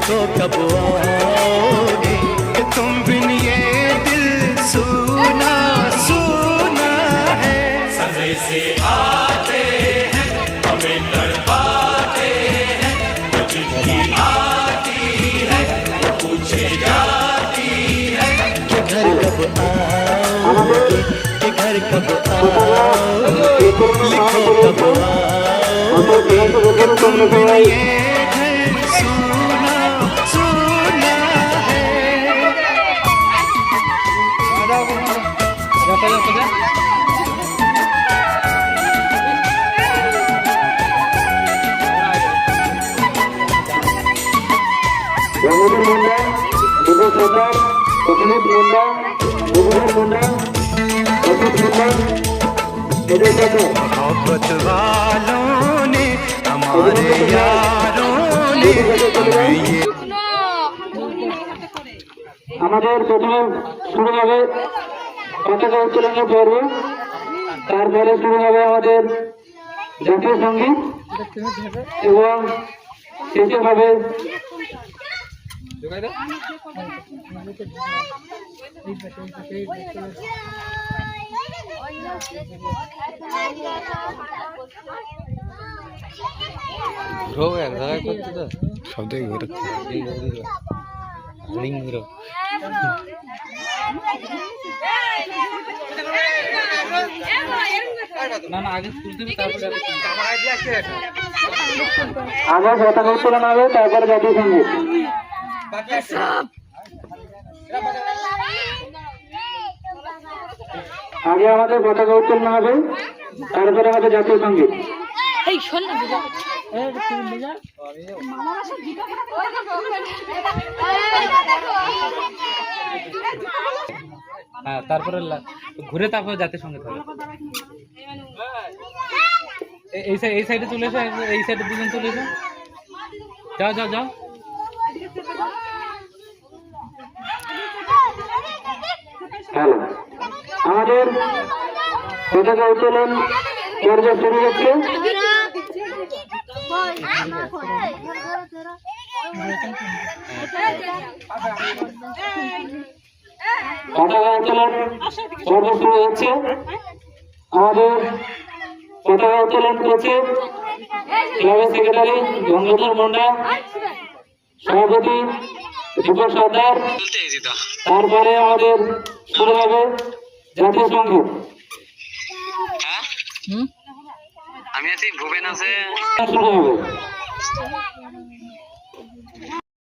लिखो कब आओगे कि तुम बिन ये दिल सुना सुना है। समय से आते हैं हमें तड़पाते हैं, जिंदगी आती है पूछे जाती है कि घर कब आओगे, कि घर कब आओगे, लिखो कब आओगे कि तुम बिन ये घर सुना सुना है। मोहब्बत वालों ने हमारे यारों ने हमें ये আমাদের প্রথমে শুরু হবে পতাকা উত্তোলনের পর্ব, তারপরে শুরু হবে আমাদের জাতীয় সঙ্গীত এবং শেষে হবে সব থেকে ঘুরে ঘুরে আগে পতাকা উত্তোলন হবে, তারপরে জাতীয় সঙ্গীত। আগে আমাদের পতাকা উত্তোলন হবে, তারপরে হবে জাতীয় সঙ্গীত। হ্যাঁ, তারপরে ঘুরে তারপরে জাতীয় সঙ্গীত হবে। এই সাইডে চলে এসো, এই সাইডে দুজন চলে এসো, যাও যাও যাও। হ্যালো, আমাদের পতাকা উত্তোলন পর্ব শুরু হচ্ছে। পতাকা উত্তোলন পর্ব শুরু হচ্ছে। আমাদের পতাকা উত্তোলন করেছে ক্লাবের সেক্রেটারি গঙ্গাধর মুন্ডা, সভাপতি দীপক সর্দার। তারপরে আমাদের শুরু হবে জাতীয় সঙ্গীত। আমি আছি ভুবেন আছে শুরু হবে।